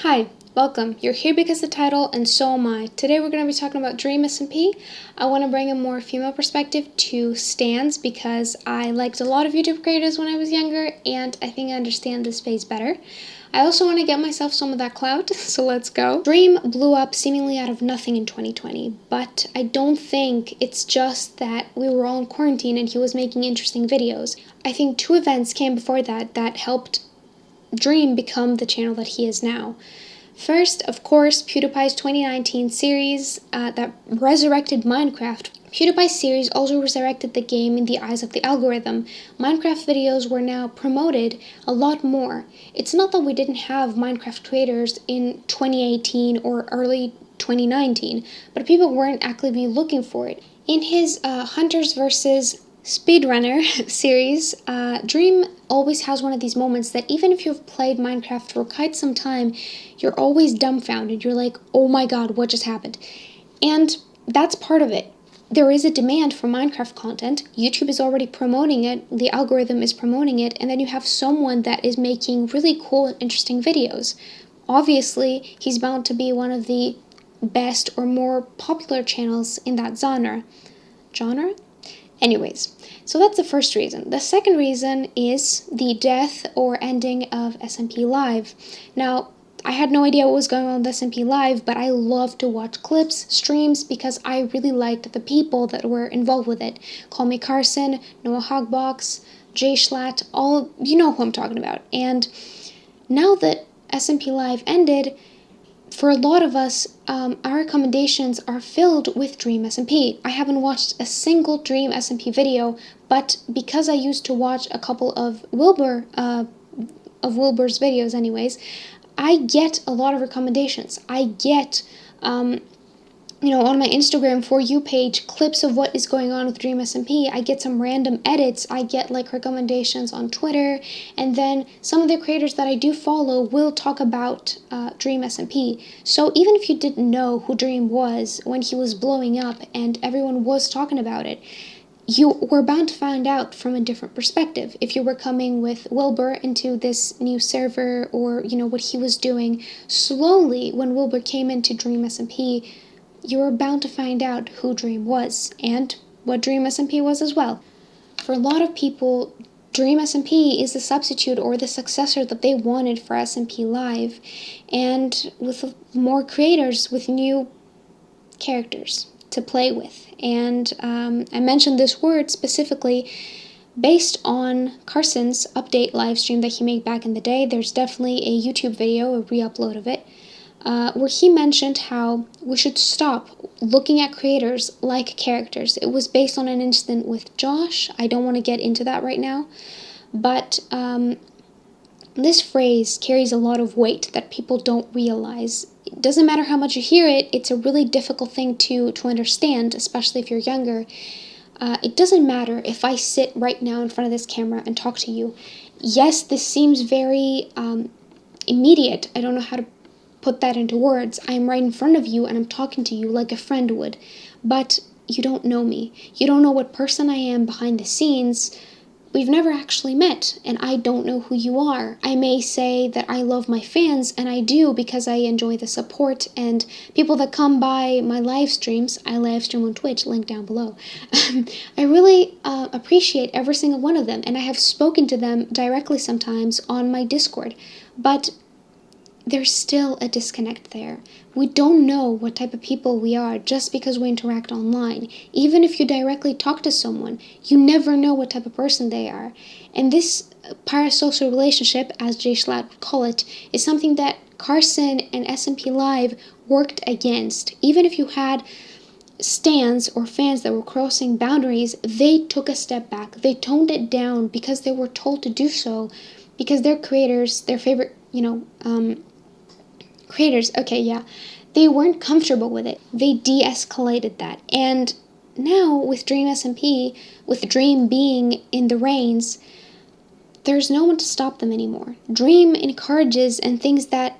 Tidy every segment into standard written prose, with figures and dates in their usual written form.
Hi, welcome. You're here because of the title, and so am I. Today we're going to be talking about Dream SMP. I want to bring a more female perspective to stans because I liked a lot of YouTube creators when I was younger, and I think I understand this phase better. I also want to get myself some of that clout, so let's go. Dream blew up seemingly out of nothing in 2020, but I don't think it's just that we were all in quarantine and he was making interesting videos. I think two events came before that helped Dream become the channel that he is now. First, of course, PewDiePie's 2019 series that resurrected Minecraft. PewDiePie's series also resurrected the game in the eyes of the algorithm. Minecraft videos were now promoted a lot more. It's not that we didn't have Minecraft creators in 2018 or early 2019, but people weren't actively looking for it. In his Hunters vs. Speedrunner series, Dream always has one of these moments that even if you've played Minecraft for quite some time, you're always dumbfounded. You're like, oh my god, what just happened? And that's part of it. There is a demand for Minecraft content. YouTube is already promoting it, the algorithm is promoting it, and then you have someone that is making really cool and interesting videos. Obviously, he's bound to be one of the best or more popular channels in that genre. Anyways, so that's the first reason. The second reason is the death or ending of SMP Live. Now, I had no idea what was going on with SMP Live, but I love to watch clips, streams, because I really liked the people that were involved with it. Callmecarson, Noah Hogbox, Jay Schlatt, all, you know who I'm talking about. And now that SMP Live ended, for a lot of us, our recommendations are filled with Dream SMP. I haven't watched a single Dream SMP video, but because I used to watch a couple of Wilbur's videos anyways, I get a lot of recommendations. I get, on my Instagram For You page, clips of what is going on with Dream SMP. I get some random edits. I get recommendations on Twitter, and then some of the creators that I do follow will talk about Dream SMP. So even if you didn't know who Dream was when he was blowing up and everyone was talking about it, you were bound to find out from a different perspective. If you were coming with Wilbur into this new server, or what he was doing, slowly when Wilbur came into Dream SMP, you were bound to find out who Dream was and what Dream SMP was as well. For a lot of people, Dream SMP is the substitute or the successor that they wanted for SMP Live, and with more creators with new characters to play with. And I mentioned this word specifically based on Carson's update live stream that he made back in the day. There's definitely a YouTube video, a re-upload of it, where he mentioned how we should stop looking at creators like characters. It was based on an incident with Josh. I don't want to get into that right now, but this phrase carries a lot of weight that people don't realize. It doesn't matter how much you hear it, it's a really difficult thing to understand, especially if you're younger. It doesn't matter if I sit right now in front of this camera and talk to you. Yes, this seems very immediate. I don't know how to put that into words. I'm right in front of you and I'm talking to you like a friend would, but you don't know me. You don't know what person I am behind the scenes. We've never actually met, and I don't know who you are. I may say that I love my fans, and I do because I enjoy the support and people that come by my live streams. I live stream on Twitch, link down below. I really appreciate every single one of them, and I have spoken to them directly sometimes on my Discord, but there's still a disconnect there. We don't know what type of people we are just because we interact online. Even if you directly talk to someone, you never know what type of person they are. And this parasocial relationship, as Jay Schlatt would call it, is something that Carson and SMP Live worked against. Even if you had stans or fans that were crossing boundaries, they took a step back. They toned it down because they were told to do so, because their creators, their favorite, creators, they weren't comfortable with it. They de-escalated that. And now with Dream SMP, with Dream being in the reins, there's no one to stop them anymore. Dream encourages and thinks that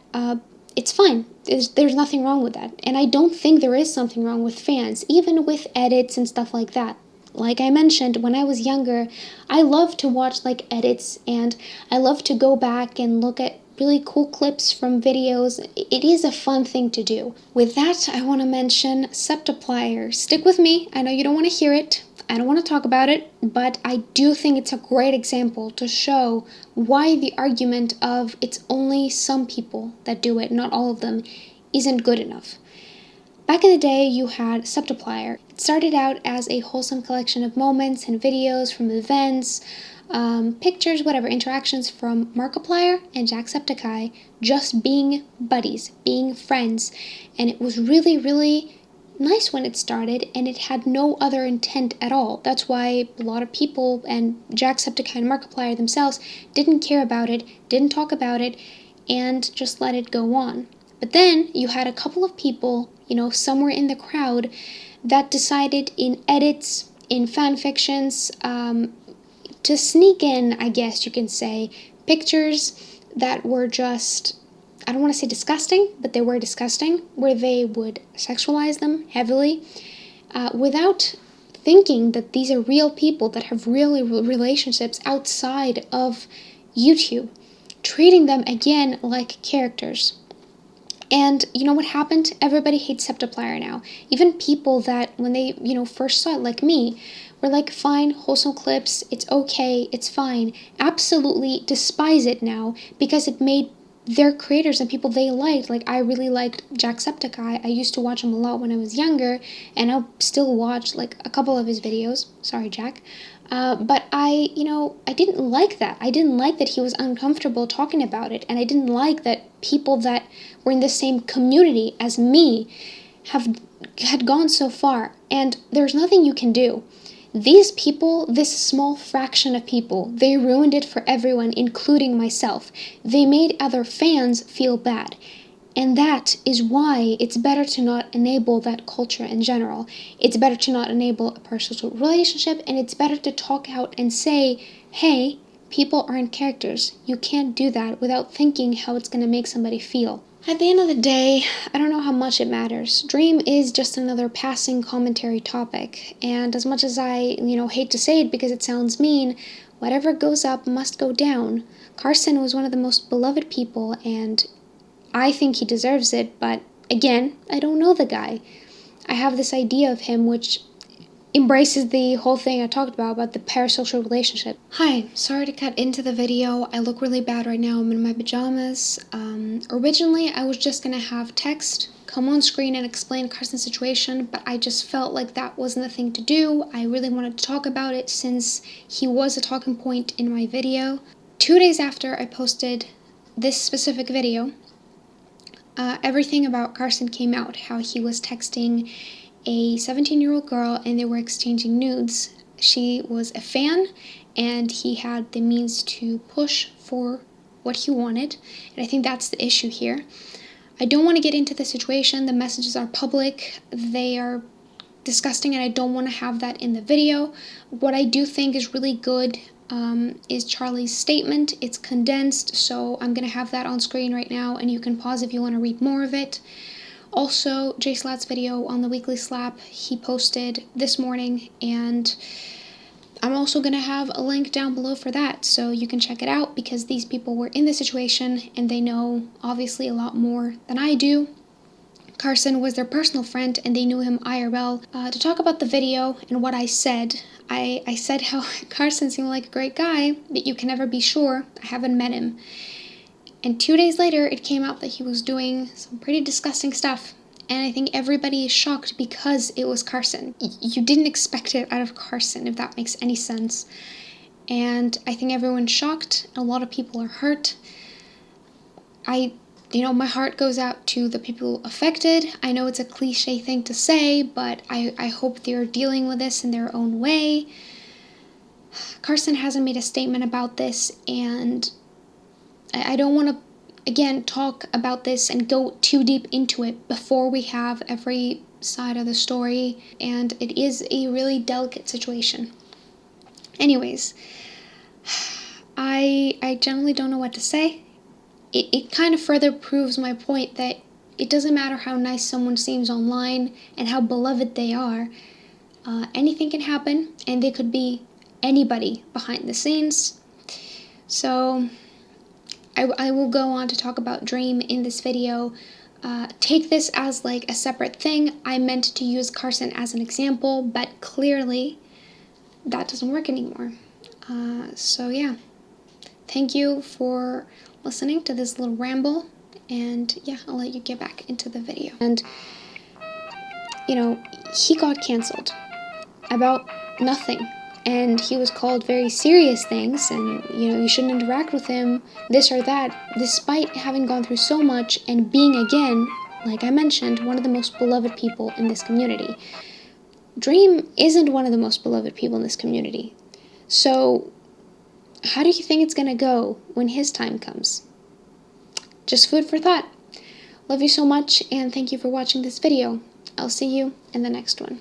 it's fine. There's nothing wrong with that. And I don't think there is something wrong with fans, even with edits and stuff like that. Like I mentioned, when I was younger, I loved to watch edits, and I loved to go back and look at really cool clips from videos. It is a fun thing to do. With that, I want to mention Septiplier. Stick with me. I know you don't want to hear it. I don't want to talk about it, but I do think it's a great example to show why the argument of it's only some people that do it, not all of them, isn't good enough. Back in the day, you had Septiplier. It started out as a wholesome collection of moments and videos from events, pictures, whatever, interactions from Markiplier and Jacksepticeye just being buddies, being friends. And it was really, really nice when it started, and it had no other intent at all. That's why a lot of people and Jacksepticeye and Markiplier themselves didn't care about it, didn't talk about it, and just let it go on. But then you had a couple of people, somewhere in the crowd that decided in edits, in fan fictions, to sneak in, I guess you can say, pictures that were just, I don't want to say disgusting, but they were disgusting, where they would sexualize them heavily without thinking that these are real people that have real relationships outside of YouTube, treating them again like characters. And you know what happened? Everybody hates Septiplier now. Even people that, when they, first saw it, like me, were like, fine, wholesome clips, it's okay, it's fine. Absolutely despise it now because it made their creators and people they liked. Like, I really liked Jacksepticeye. I used to watch him a lot when I was younger, and I'll still watch, like, a couple of his videos. Sorry, Jack. But I didn't like that. I didn't like that he was uncomfortable talking about it, and I didn't like that people that were in the same community as me had gone so far, and there's nothing you can do. These people, this small fraction of people, they ruined it for everyone, including myself. They made other fans feel bad. And that is why it's better to not enable that culture in general. It's better to not enable a personal relationship, and it's better to talk out and say, hey, people aren't characters. You can't do that without thinking how it's going to make somebody feel. At the end of the day, I don't know how much it matters. Dream is just another passing commentary topic, and as much as I, hate to say it because it sounds mean, whatever goes up must go down. Carson was one of the most beloved people, and I think he deserves it, but again, I don't know the guy. I have this idea of him which embraces the whole thing I talked about the parasocial relationship. Hi, sorry to cut into the video. I look really bad right now. I'm in my pajamas. Originally, I was just gonna have text come on screen and explain Carson's situation, but I just felt like that wasn't the thing to do. I really wanted to talk about it since he was a talking point in my video. 2 days after I posted this specific video, everything about Carson came out, how he was texting a 17-year-old girl and they were exchanging nudes. She was a fan and he had the means to push for what he wanted, and I think that's the issue here. I don't want to get into the situation. The messages are public, they are disgusting, and I don't want to have that in the video. What I do think is really good is Charlie's statement. It's condensed, so I'm going to have that on screen right now, and you can pause if you want to read more of it. Also, Jay Slat's video on the Weekly Slap, he posted this morning, and I'm also going to have a link down below for that, so you can check it out, because these people were in the situation, and they know, obviously, a lot more than I do. Carson was their personal friend, and they knew him IRL. To talk about the video and what I said, I said how Carson seemed like a great guy, but you can never be sure. I haven't met him. And 2 days later, it came out that he was doing some pretty disgusting stuff. And I think everybody is shocked because it was Carson. You didn't expect it out of Carson, if that makes any sense. And I think everyone's shocked. A lot of people are hurt. My heart goes out to the people affected. I know it's a cliche thing to say, but I hope they're dealing with this in their own way. Carson hasn't made a statement about this, and I don't want to, again, talk about this and go too deep into it before we have every side of the story, and it is a really delicate situation. Anyways, I generally don't know what to say. It kind of further proves my point that it doesn't matter how nice someone seems online and how beloved they are. Anything can happen, and they could be anybody behind the scenes. So I will go on to talk about Dream in this video. Take this as like a separate thing. I meant to use Carson as an example, but clearly that doesn't work anymore. So yeah, thank you for listening to this little ramble, and yeah, I'll let you get back into the video. And, you know, he got canceled about nothing, and he was called very serious things, and, you know, you shouldn't interact with him, this or that, despite having gone through so much and being, again, like I mentioned, one of the most beloved people in this community. Dream isn't one of the most beloved people in this community. So, how do you think it's gonna go when his time comes? Just food for thought. Love you so much, and thank you for watching this video. I'll see you in the next one.